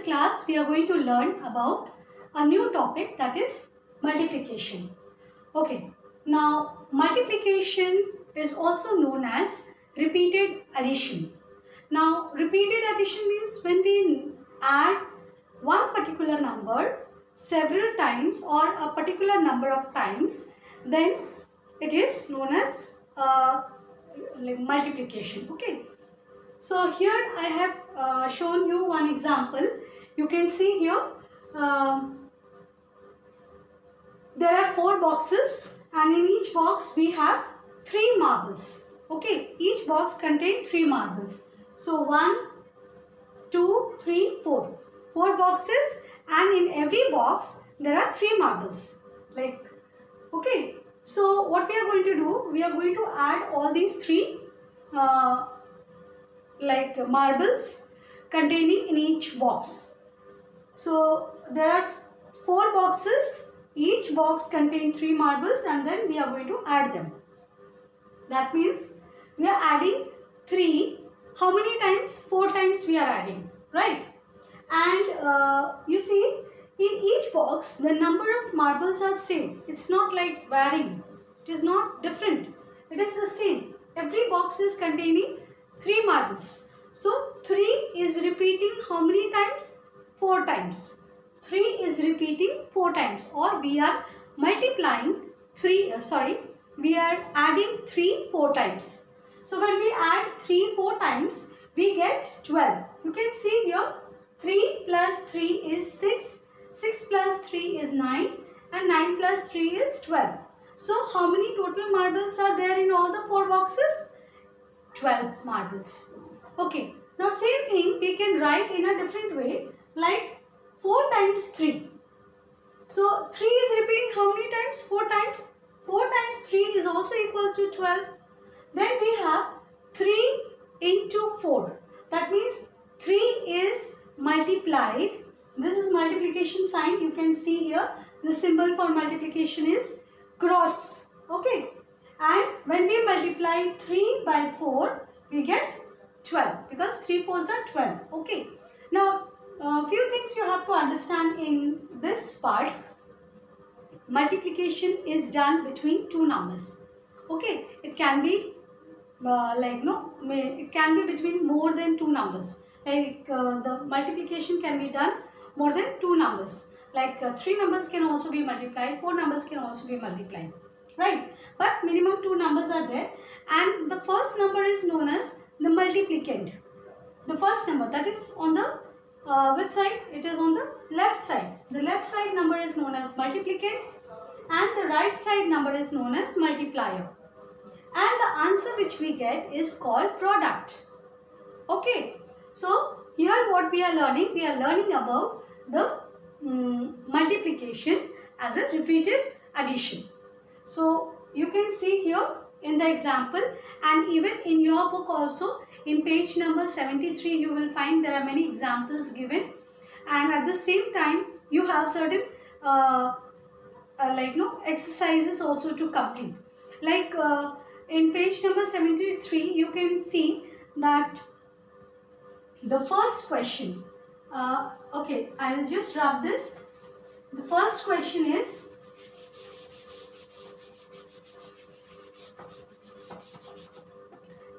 class we are going to learn about a new topic, that is multiplication. Okay, now multiplication is also known as repeated addition. Now repeated addition means when we add one particular number several times or a particular number of times, then it is known as multiplication. Okay. So here I have shown you one example. You can see here there are 4 boxes, and in each box we have 3 marbles. Okay, each box contains 3 marbles. So 1, 2, 3, 4. 4 boxes, and in every box there are 3 marbles. Like, okay. So what we are going to do, we are going to add all these 3 marbles containing in each box. So there are 4 boxes, each box contains 3 marbles, and then we are going to add them. That means we are adding 3. How many times? 4 times we are adding, right? And you see, in each box the number of marbles are same. It's not like varying. It is not different. It is the same. Every box is containing 3 marbles. So 3 is repeating how many times? 4 times. 3 is repeating 4 times, or we are multiplying 3, we are adding 3 4 times. So when we add 3 4 times, we get 12. You can see here 3 plus 3 is 6, 6 plus 3 is 9, and 9 plus 3 is 12. So how many total marbles are there in all the 4 boxes? 12 marbles. Okay. Now same thing we can write in a different way, like 4 times 3. So 3 is repeating how many times? 4 times. 4 times 3 is also equal to 12. Then we have 3 into 4. That means 3 is multiplied. This is multiplication sign. You can see here the symbol for multiplication is cross. Okay. And when we multiply 3 by 4, we get 12, because 3 4s are 12. Okay. Now, few things you have to understand in this part. Multiplication is done between 2 numbers. Okay. It can be it can be between more than 2 numbers. Like the multiplication can be done more than 2 numbers. Like 3 numbers can also be multiplied, 4 numbers can also be multiplied, right? But minimum 2 numbers are there, and the first number is known as the multiplicand. The first number, that is on the which side? It is on the left side. The left side number is known as multiplicand, and the right side number is known as multiplier. And the answer which we get is called product. Okay. So here what we are learning? We are learning about the multiplication as a repeated addition. So you can see here in the example, and even in your book also, in page number 73 you will find there are many examples given, and at the same time you have certain exercises also to complete. Like in page number 73 you can see that the first question, okay, I will just rub this. The first question is,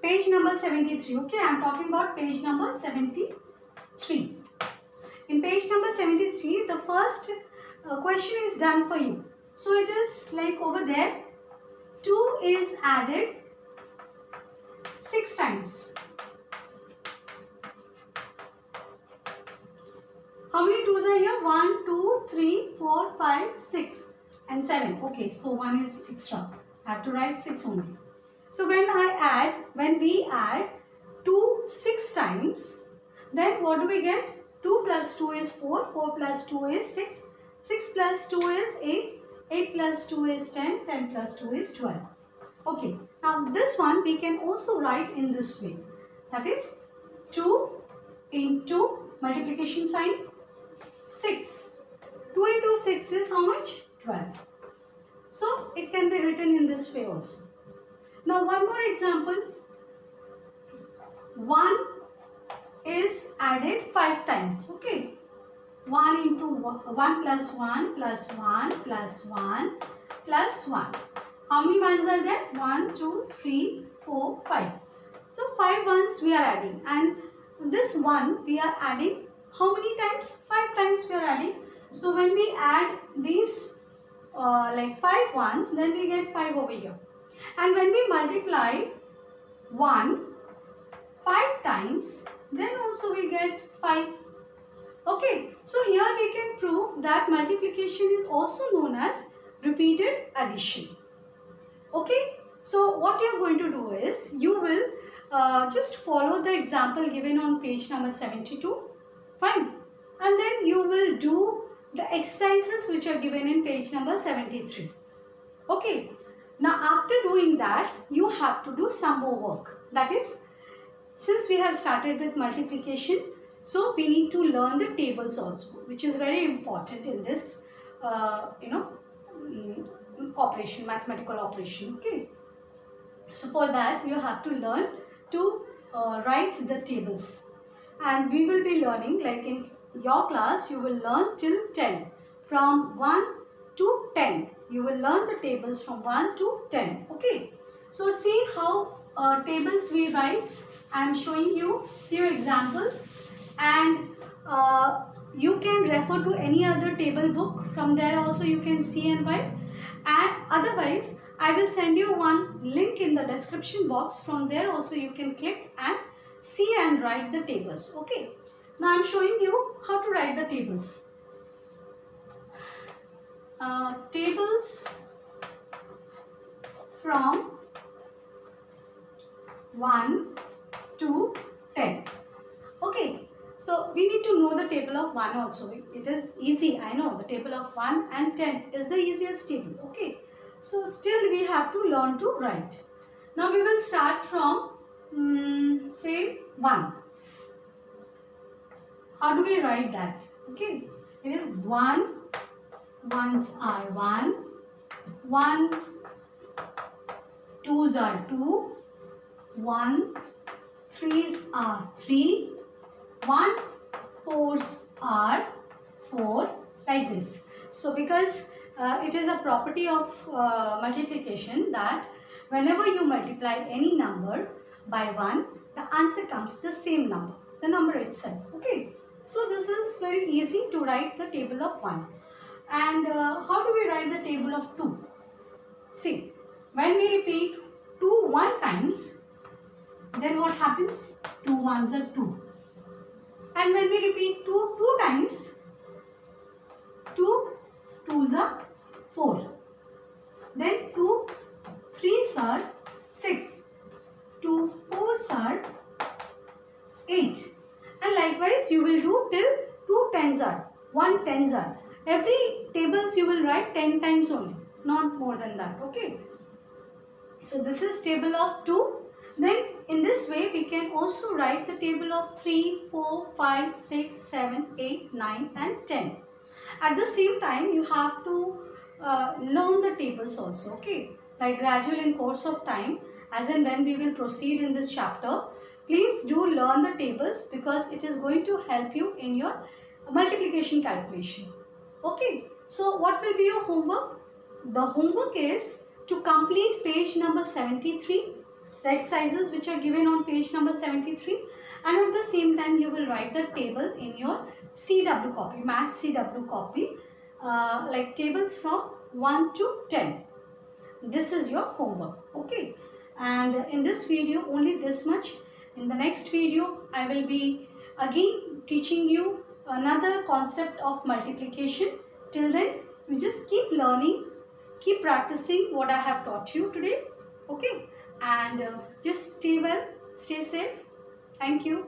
page number 73. Okay, I am talking about page number 73. In page number 73, the first question is done for you. So it is like over there, 2 is added 6 times. How many 2's are here? 1, 2, 3, 4, 5, 6 and 7. Okay, so 1 is extra. I have to write 6 only. So when we add 2 6 times, then what do we get? 2 plus 2 is 4, 4 plus 2 is 6, 6 plus 2 is 8, 8 plus 2 is 10, 10 plus 2 is 12. Okay, now this one we can also write in this way. That is 2 into multiplication sign 6. 2 into 6 is how much? 12. So it can be written in this way also. Now one more example. 1 is added 5 times. Okay. 1 into 1 plus 1 plus 1 plus 1 plus 1. How many ones are there? 1, 2, 3, 4, 5. So 5 ones we are adding, and this 1 we are adding how many times? 5 times we are adding. So when we add these like 5 ones, then we get 5 over here. And when we multiply 1 5 times, then also we get 5. Okay, so here we can prove that multiplication is also known as repeated addition. Okay, so what you are going to do is, you will just follow the example given on page number 72. Fine. And then you will do the exercises which are given in page number 73. Okay. Now after doing that, you have to do some more work. That is, since we have started with multiplication, so we need to learn the tables also, which is very important in this operation, mathematical operation. Okay. So for that you have to learn to write the tables, and we will be learning, like in your class you will learn till 10. From 1 to 10 you will learn the tables from 1 to 10. Okay, so see how tables we write. I am showing you few examples, and you can refer to any other table book. From there also you can see and write, and otherwise I will send you one link in the description box. From there also you can click and see and write the tables. Okay, now I am showing you how to write the tables. Tables from 1 to 10. Okay, so we need to know the table of 1 also. It is easy, I know. The table of 1 and 10 is the easiest table. Okay, so still we have to learn to write. Now we will start from say 1. How do we write that? Okay, it is 1, ones are 1, 1, twos are 2, 1, threes are 3, 1, fours are 4, like this. So because it is a property of multiplication that whenever you multiply any number by 1, the answer comes the same number, the number itself. Okay, so this is very easy to write the table of 1. And how do we write the table of 2? See, when we repeat 2 1 times, then what happens? 2 ones are 2. And when we repeat 2 times, 2 twos are 4. Then 2 threes are 6. 2 fours are 8. And likewise you will do till 2 tens are, 1 tens are. Every tables you will write 10 times only, not more than that. Okay. So this is table of 2. Then in this way we can also write the table of 3, 4, 5, 6, 7, 8, 9 and 10. At the same time you have to learn the tables also. Okay. Like gradual in course of time, as and when we will proceed in this chapter, please do learn the tables, because it is going to help you in your multiplication calculation. Okay, so what will be your homework? The homework is to complete page number 73, the exercises which are given on page number 73, and at the same time you will write the table in your CW copy, math CW copy, like tables from 1 to 10. This is your homework. Okay, and in this video only this much. In the next video I will be again teaching you another concept of multiplication. Till then, you just keep learning, keep practicing what I have taught you today. Okay, and just stay well, stay safe. Thank you.